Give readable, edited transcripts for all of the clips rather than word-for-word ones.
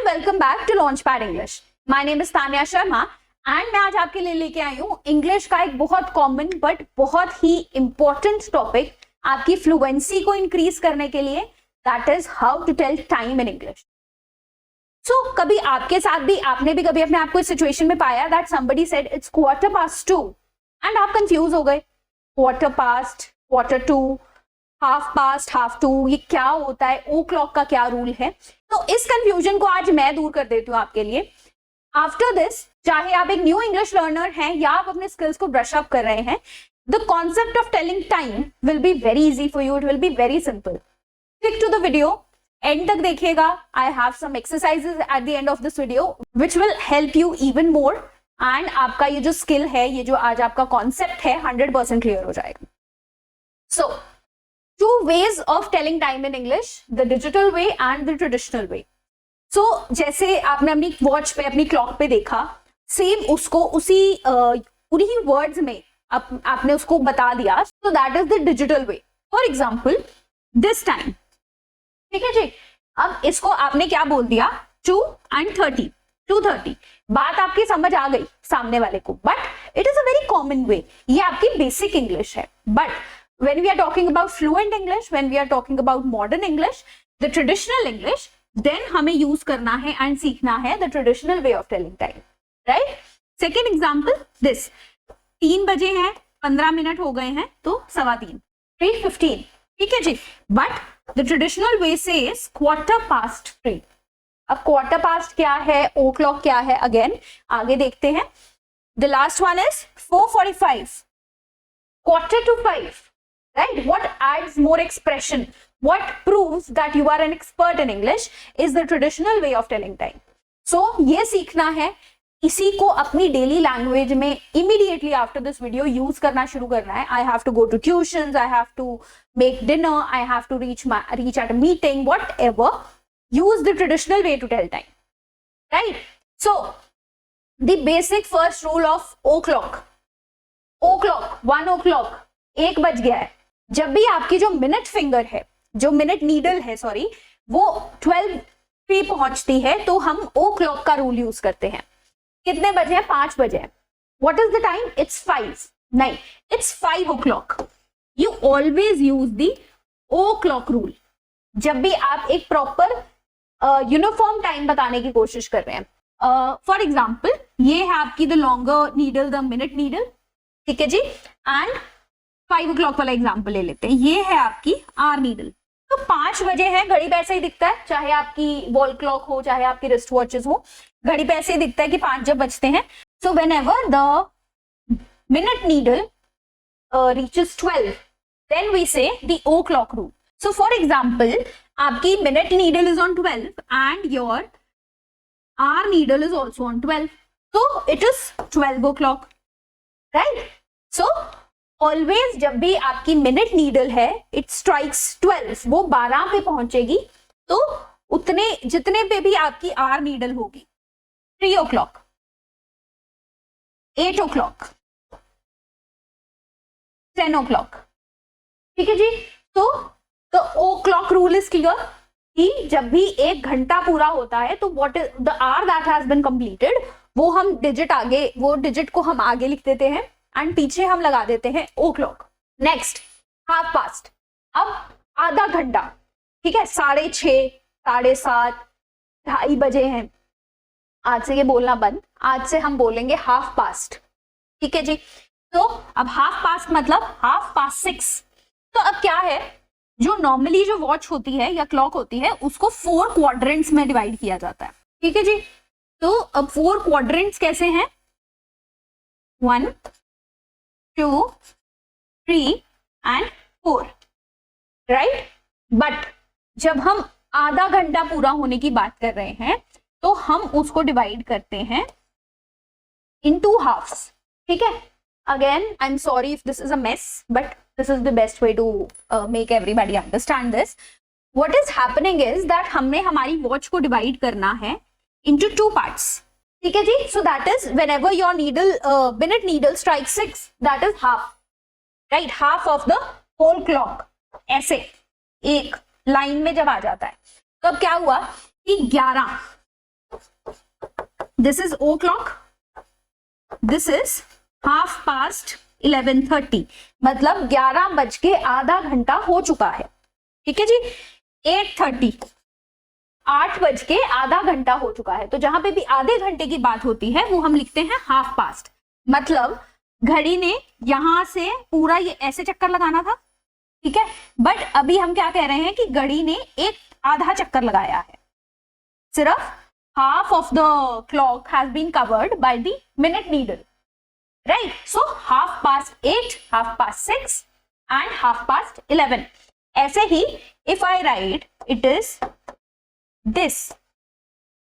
And welcome back to Launchpad English. My name is Tanya Sharma and मैं आज आपके लिए लेके आई हूँ इंग्लिश का एक बहुत कॉमन बट बहुत ही इंपॉर्टेंट टॉपिक आपकी फ्लुएंसी को इंक्रीज करने के लिए, that is how to tell time in English. So कभी आपके साथ भी आपने भी कभी अपने आप को इस सिचुएशन में पाया that somebody said it's 2:15 and आप कंफ्यूज हो गए, 2:15, 2:45, 2:30, ये क्या होता है, ओ क्लॉक का क्या रूल है। तो इस कंफ्यूजन को आज मैं दूर कर देती हूँ आपके लिए। आफ्टर दिस, चाहे आप एक न्यू इंग्लिश लर्नर हैं या आप अपने स्किल्स को ब्रश अप कर रहे हैं, the concept of telling time will be very easy for you, it will be very simple. Stick to the video, end तक देखिएगा। I have some exercises at the end of this video which will help you even more and आपका ये जो skill है, ये जो आज आपका कॉन्सेप्ट है 100% क्लियर हो जाएगा। सो two ways of telling time in English, the digital way and the traditional way. So जैसे आपने अपनी वॉच पे, अपनी क्लॉक पे देखा, सेम उसको उन्हीं वर्ड्स में आपने उसको बता दिया, so that is the digital way. For example, this time, ठीक है जी। अब इसको आपने क्या बोल दिया, 2:30, बात आपकी समझ आ गई सामने वाले को, but it is a very common वे, ये आपकी बेसिक इंग्लिश है। But when we are talking about fluent English, when we are talking about modern English, the traditional English, then हमें use करना है and सीखना है the traditional way of telling time, right? Second example, this 3 बजे हैं, 15 minute हो गए हैं, तो 3:15, 3:15, ठीक है जी। But the traditional way says 3:15. अब 3:15 क्या है, o clock क्या है, again आगे देखते हैं। The last one is 4:45, 4:45. Right? What adds more expression? What proves that you are an expert in English is the traditional way of telling time. So ये सीखना है, इसी को अपनी डेली लैंग्वेज में immediately after this video use करना शुरू करना है। I have to go to tuitions, I have to make dinner, I have to reach at a meeting, whatever. Use the traditional way to tell time. Right? So the basic first rule of O clock. 1 o'clock, 1 बज गया है। जब भी आपकी जो minute finger है, जो minute needle है, सॉरी, वो 12 पे पहुंचती है, तो हम ओ क्लॉक का रूल यूज करते हैं। कितने बजे हैं, 5 बजे हैं। What is the time, it's 5, नहीं, it's 5 o'clock. You always use the o'clock rule जब भी आप एक प्रॉपर यूनिफॉर्म टाइम बताने की कोशिश कर रहे हैं। फॉर एग्जाम्पल, ये है आपकी the longer needle, the minute needle, ठीक है जी। एंड 5 o'clock वाला एग्जाम्पल ले लेते हैं, ये है आपकी आर नीडल। तो 5 बजे है, घड़ी पे ऐसे ही दिखता है, चाहे आपकी वॉल क्लॉक हो, चाहे आपकी रिस्ट वॉचेस हो, घड़ी पे ऐसे ही दिखता है कि 5 जब बजते हैं। So whenever the minute needle reaches 12, then we say the o'clock rule. So for example, आपकी minute needle is on 12 and your hour needle is also on 12, so it is 12 o'clock, right? So always जब भी आपकी minute needle है, it strikes 12, वो 12 पे पहुंचेगी, तो उतने जितने पे भी आपकी आर नीडल होगी, 3 o'clock, 8 o'clock, 10 o'clock, ठीक है जी। तो o'clock rule is clear कि जब भी 1 घंटा पूरा होता है, तो what is the hour that has been completed, वो हम डिजिट आगे, वो डिजिट को हम आगे लिख देते हैं एंड पीछे हम लगा देते हैं ओ क्लॉक। नेक्स्ट, 1/2, अब आधा घंटा, ठीक है, 6:30, 7:30, 2:30 बजे हैं। आज से ये बोलना बंद, आज से हम बोलेंगे 1/2, ठीक है जी। तो अब 1/2 मतलब 6:30। तो अब क्या है, जो नॉर्मली जो वॉच होती है या क्लॉक होती है, उसको 4 क्वाड्रेंट्स में डिवाइड किया जाता है, ठीक है जी। तो अब 4 क्वाड्रेंट्स कैसे हैं, 1, 2, 3 and 4, राइट। बट जब हम आधा घंटा पूरा होने की बात कर रहे हैं, तो हम उसको डिवाइड करते हैं इन 2 halves, ठीक है। Again, I am sorry if this is a mess, but this is the best way to make everybody understand this. What is happening is that हमने हमारी वॉच को डिवाइड करना है इंटू 2 parts, ठीक है जी। So that is whenever your minute needle strikes 6, that is half, right? Half of the whole clock, ऐसे एक लाइन में जब आ जाता है। तो अब क्या हुआ कि 11 this is o'clock, this is 11:30, मतलब 11 बज के आधा घंटा हो चुका है। ठीक है जी। 8:30, 8 बज के आधा घंटा हो चुका है। तो जहां पे भी आधे घंटे की बात होती है वो हम लिखते हैं हाफ पास्ट, मतलब घड़ी ने यहां से पूरा ये ऐसे चक्कर लगाना था, ठीक है, बट अभी हम क्या कह रहे हैं कि घड़ी ने एक आधा चक्कर लगाया है, सिर्फ half of the clock has been covered by the minute needle, right? So 8:30, 6:30 and 11:30. ऐसे ही if I write it is this,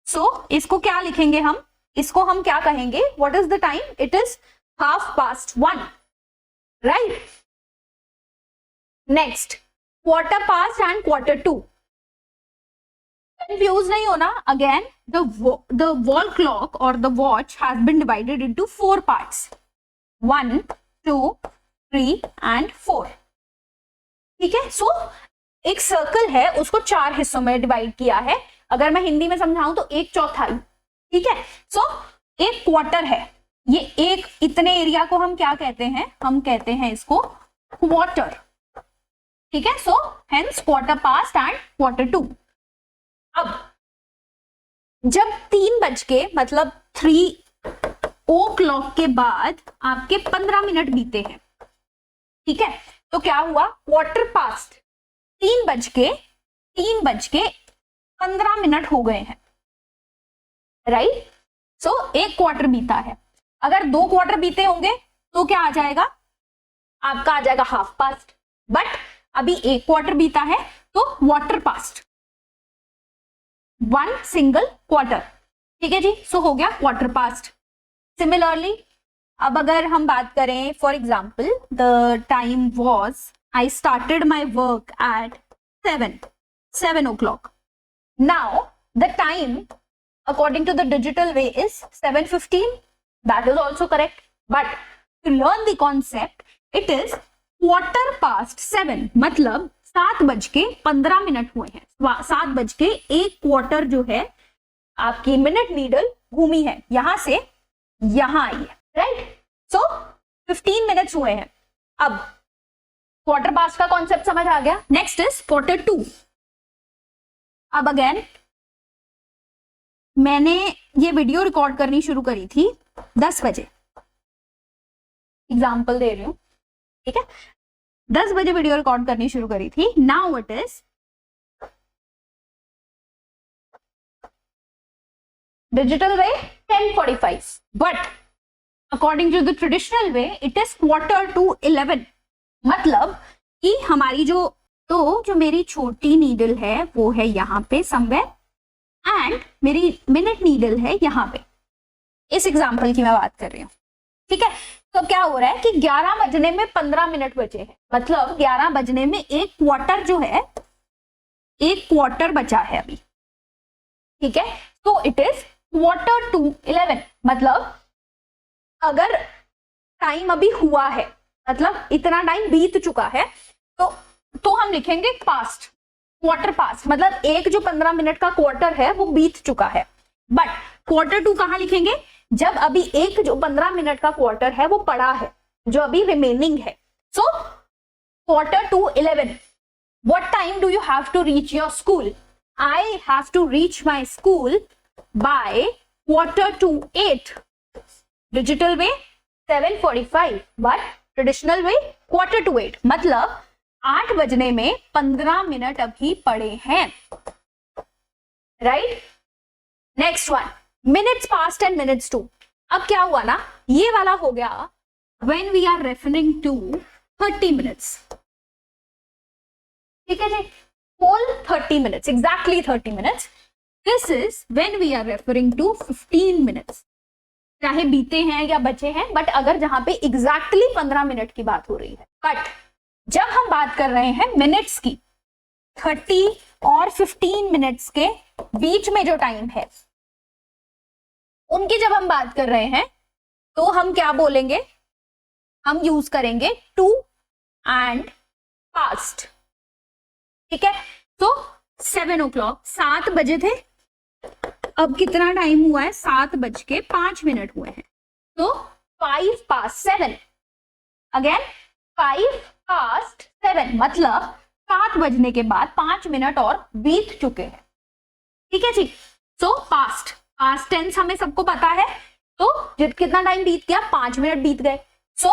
so इसको क्या लिखेंगे हम, इसको हम क्या कहेंगे, what is the time? It is 1:30, right? Next, 1/4 and 1/4. Confuse नहीं होना, again the wall clock or the watch has been divided into 4 parts, 1, 2, 3 and 4. ठीक है। सो एक सर्कल है, उसको 4 हिस्सों में डिवाइड किया है। अगर मैं हिंदी में समझाऊं तो 1/4, ठीक है। सो एक क्वार्टर है, ये एक इतने एरिया को हम क्या कहते हैं, हम कहते हैं इसको क्वार्टर, ठीक है। So hence 1/4 and 1/4. अब जब 3 बज के मतलब 3 o'clock के बाद आपके 15 मिनट बीते हैं, ठीक है, तो क्या हुआ, 1/4, 3 बज के 15 मिनट हो गए हैं, राइट। सो एक क्वार्टर बीता है। अगर 2 क्वार्टर बीते होंगे तो क्या आ जाएगा, आपका आ जाएगा हाफ पास्ट, बट अभी एक क्वार्टर बीता है तो क्वार्टर पास्ट, 1 सिंगल क्वार्टर, ठीक है जी। सो हो गया क्वार्टर पास्ट। सिमिलरली अब अगर हम बात करें, for example the time was, I started my work at 7 o'clock. Now the time according to the digital way is 7:15. That is also correct, but to learn the concept it is 7:15, मतलब 7:15 हुए हैं। 7:01 quarter जो है आपकी minute needle घूमी है, यहां से यहां आई है, राइट। सो 15 मिनट्स हुए हैं। अब क्वार्टर पास्ट का कॉन्सेप्ट समझ आ गया। Next is 1/4. अब अगेन मैंने ये वीडियो रिकॉर्ड करनी शुरू करी थी 10 बजे, एग्जाम्पल दे रही हूं, ठीक है। 10 बजे वीडियो रिकॉर्ड करनी शुरू करी थी। Now it is digital way 10:45, but according to the traditional way it is 11:45, मतलब कि हमारी जो मेरी छोटी नीडल है वो है यहाँ पे समवेयर, एंड मेरी मिनट नीडल है यहाँ पे। इस एग्जाम्पल की मैं बात कर रही हूँ, ठीक है। तो क्या हो रहा है कि 11 बजने में 15 मिनट बचे हैं, मतलब 11 बजने में एक क्वार्टर जो है, एक क्वार्टर बचा है अभी, ठीक है। तो इट इज 11:45, मतलब अगर टाइम अभी हुआ है, मतलब इतना टाइम बीत चुका है, तो हम लिखेंगे पास्ट, क्वार्टर पास्ट, मतलब एक जो 15 मिनट का क्वार्टर है वो बीत चुका है। बट 1/4 कहां लिखेंगे, जब अभी एक जो 15 मिनट का क्वार्टर है वो पड़ा है, जो अभी रिमेनिंग है। So 11:45, what time do you have to reach your school? I have to reach my school by 7:45. Digital way 7:45, but traditional way 7:45, मतलब 8 बजने में 15 मिनट अभी पड़े हैं, right. Next one, minutes past and minutes to. अब क्या हुआ ना, ये वाला हो गया when we are referring to 30 minutes. ठीक है जी, whole 30 minutes, exactly 30 minutes. This is when we are referring to 15 minutes. चाहे बीते हैं या बचे हैं, बट अगर जहां पे एग्जैक्टली 15 मिनट की बात हो रही है. बट जब हम बात कर रहे हैं मिनट्स की, 30 और 15 मिनट्स के बीच में जो टाइम है उनकी जब हम बात कर रहे हैं तो हम क्या बोलेंगे, हम यूज करेंगे टू एंड पास्ट. ठीक है, तो 7 o'clock 7 बजे थे, अब कितना टाइम हुआ है? 7:05 हुए हैं। तो 5:07 अगेन 5:07 मतलब 7 बजने के बाद 5 मिनट और बीत चुके हैं। ठीक है जी। सो पास्ट टेंस हमें सबको पता है, तो कितना टाइम बीत गया? 5 मिनट बीत गए। सो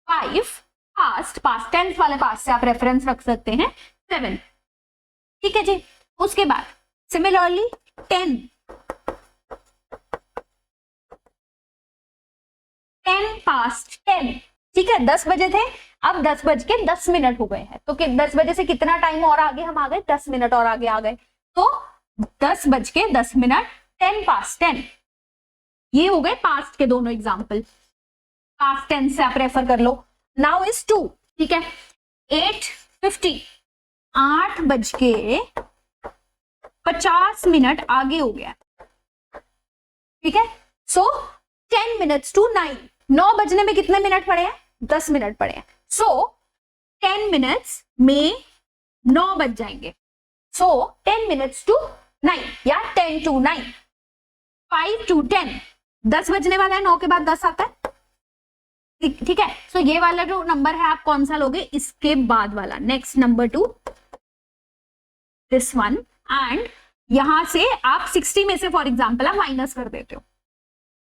5 पास्ट टेंस वाले पास्ट से आप रेफरेंस रख सकते हैं 7। ठीक है जी। उसके बाद सिमिलरली 10 पास्ट 10। ठीक है, 10 बजे थे, अब 10:10 हो गए हैं। तो 10 बजे से कितना टाइम और आगे हम आ गए? 10 मिनट और आगे आ गए। तो 10:10 10 पास्ट 10। ये हो गए पास्ट के दोनों एग्जाम्पल। पास्ट टेंस से आप रेफर कर लो। Now is 2। ठीक है, 8:50 8:50 आगे हो गया। ठीक है, सो 10 minutes to 9। 9 बजने में कितने मिनट पड़े हैं? 10 मिनट पड़े हैं। सो 10 minutes में 9 बज जाएंगे। सो 10 minutes to 9 या 10 to 9। 5 to 10 10 बजने वाला है, 9 के बाद 10 आता है। ठीक है, सो ये वाला जो नंबर है आप कौन सा लोगे? इसके बाद वाला, next number 2, this one. And यहां से आप 60 में से फॉर एग्जाम्पल आप माइनस कर देते हो।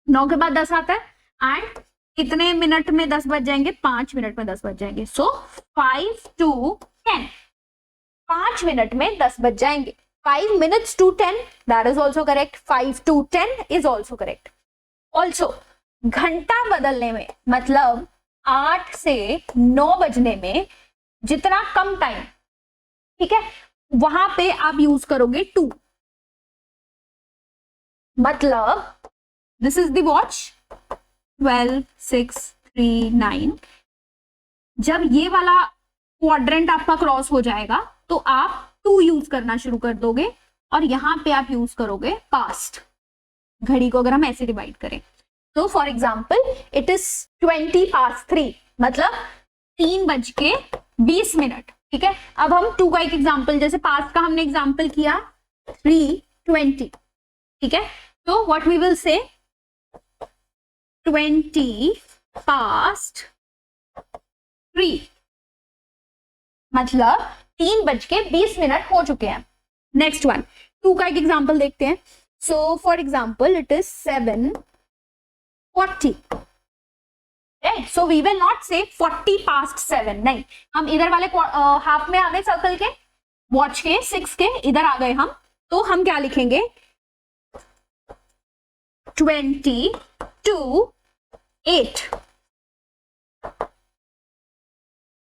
9 के बाद 10 आता है एंड कितने मिनट में 10 बज जाएंगे? 5 मिनट में 10 बज जाएंगे। सो 5 to 10 5 मिनट में 10 बज जाएंगे। 5 minutes to 10 that is also correct। 5 to 10 is also correct। also घंटा बदलने में मतलब 8 से 9 बजने में जितना कम टाइम, ठीक है, वहां पे आप यूज करोगे 2। मतलब दिस इज द वॉच 12 6 3 9। जब ये वाला क्वाड्रेंट आपका क्रॉस हो जाएगा तो आप 2 यूज करना शुरू कर दोगे और यहां पे आप यूज करोगे पास्ट। घड़ी को अगर हम ऐसे डिवाइड करें तो for example it is 20 past 3 मतलब 3:20। ठीक है, अब हम 2 का एक एग्जाम्पल, जैसे पास्ट का हमने एग्जाम्पल किया 3:20। ठीक है, तो what we will say 20 past 3 मतलब 3:20 हो चुके हैं। नेक्स्ट वन 2 का एक एग्जाम्पल देखते हैं। So for example it is 7:40। Right, so we will not say 40 past 7, नहीं, हम इधर वाले हाफ में आ गए सर्कल के, वॉच के 6 के इधर आ गए हम, तो हम क्या लिखेंगे 20 to 8।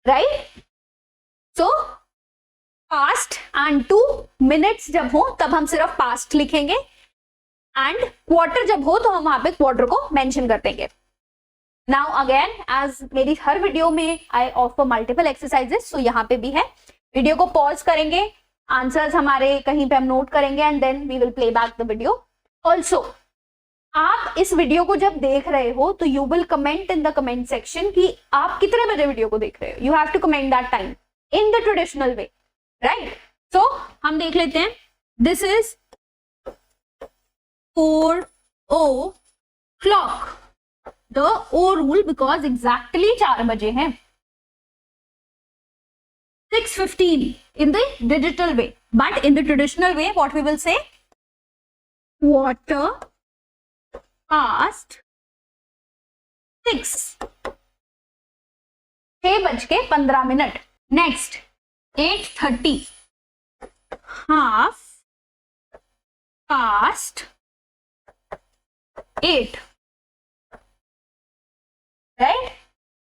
Right, so past and 2 minutes जब हो तब हम सिर्फ पास्ट लिखेंगे एंड क्वार्टर जब हो तो हम वहां पे क्वार्टर को मेंशन कर देंगे। नाउ अगेन एज मेरी हर वीडियो में आई ऑफर मल्टीपल एक्सरसाइजेस, सो यहाँ पे भी है। वीडियो को पॉज करेंगे, आंसर्स हमारे कहीं पे हम नोट करेंगे and then we will play back the video. Also आप इस वीडियो को जब देख रहे हो तो you will comment in the comment section कि आप कितने बजे वीडियो को देख रहे हो। You have to comment that time in the traditional way. Right, so हम देख लेते हैं। This is 4 o'clock। The O rule because exactly 4 बजे हैं। 6:15 in the digital way, but in the traditional way what we will say quarter past 6। 6:15। Next 8:30 half past 8। Right,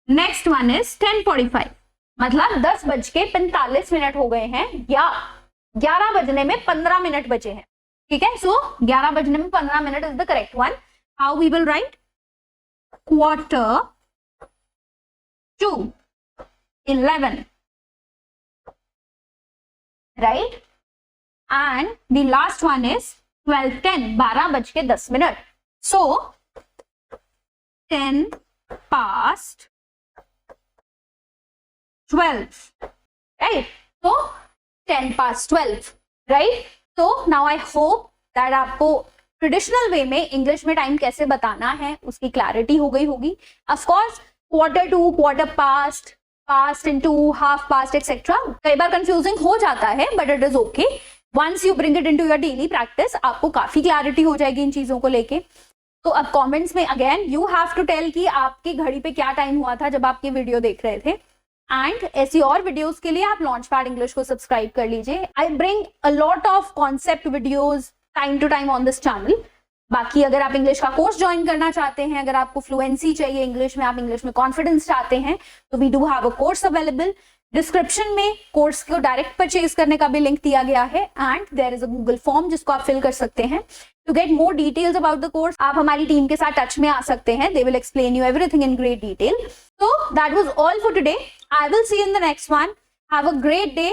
next one is 10:45 मतलब 10:45 हो गए हैं या 11 बजने में 15 मिनट बचे हैं। ठीक है, सो 11 बजने में 15 minute is the correct one. How we will write quarter to 11। right, and the last one is 12:10 12:10। so 10 past 12। right, so 10 past 12। right, so now I hope that आपको ट्रेडिशनल वे में English में time कैसे बताना है उसकी clarity हो गई होगी। Of course quarter to, quarter past, past into, half past etcetera कई बार कंफ्यूजिंग हो जाता है, but it is okay. Once you bring it into your daily practice आपको काफी क्लैरिटी हो जाएगी इन चीजों को लेके। तो अब कमेंट्स में again you have to tell कि आपकी घड़ी पे क्या टाइम हुआ था जब आप ये वीडियो देख रहे थे। एंड ऐसी और वीडियोस के लिए आप लॉन्चपैड इंग्लिश को सब्सक्राइब कर लीजिए। I bring a lot of concept videos time to time on this channel. बाकी अगर आप इंग्लिश का कोर्स ज्वाइन करना चाहते हैं, अगर आपको फ्लुएंसी चाहिए इंग्लिश में, आप इंग्लिश में कॉन्फिडेंस चाहते हैं, तो we do have a course available. Description में कोर्स को डायरेक्ट परचेज करने का भी लिंक दिया गया है and there is a Google form जिसको आप फिल कर सकते हैं। To get more details about the course आप हमारी टीम के साथ टच में आ सकते हैं, they will explain you everything in great detail. So that was all for today. I will see you in the next one. Have a great day.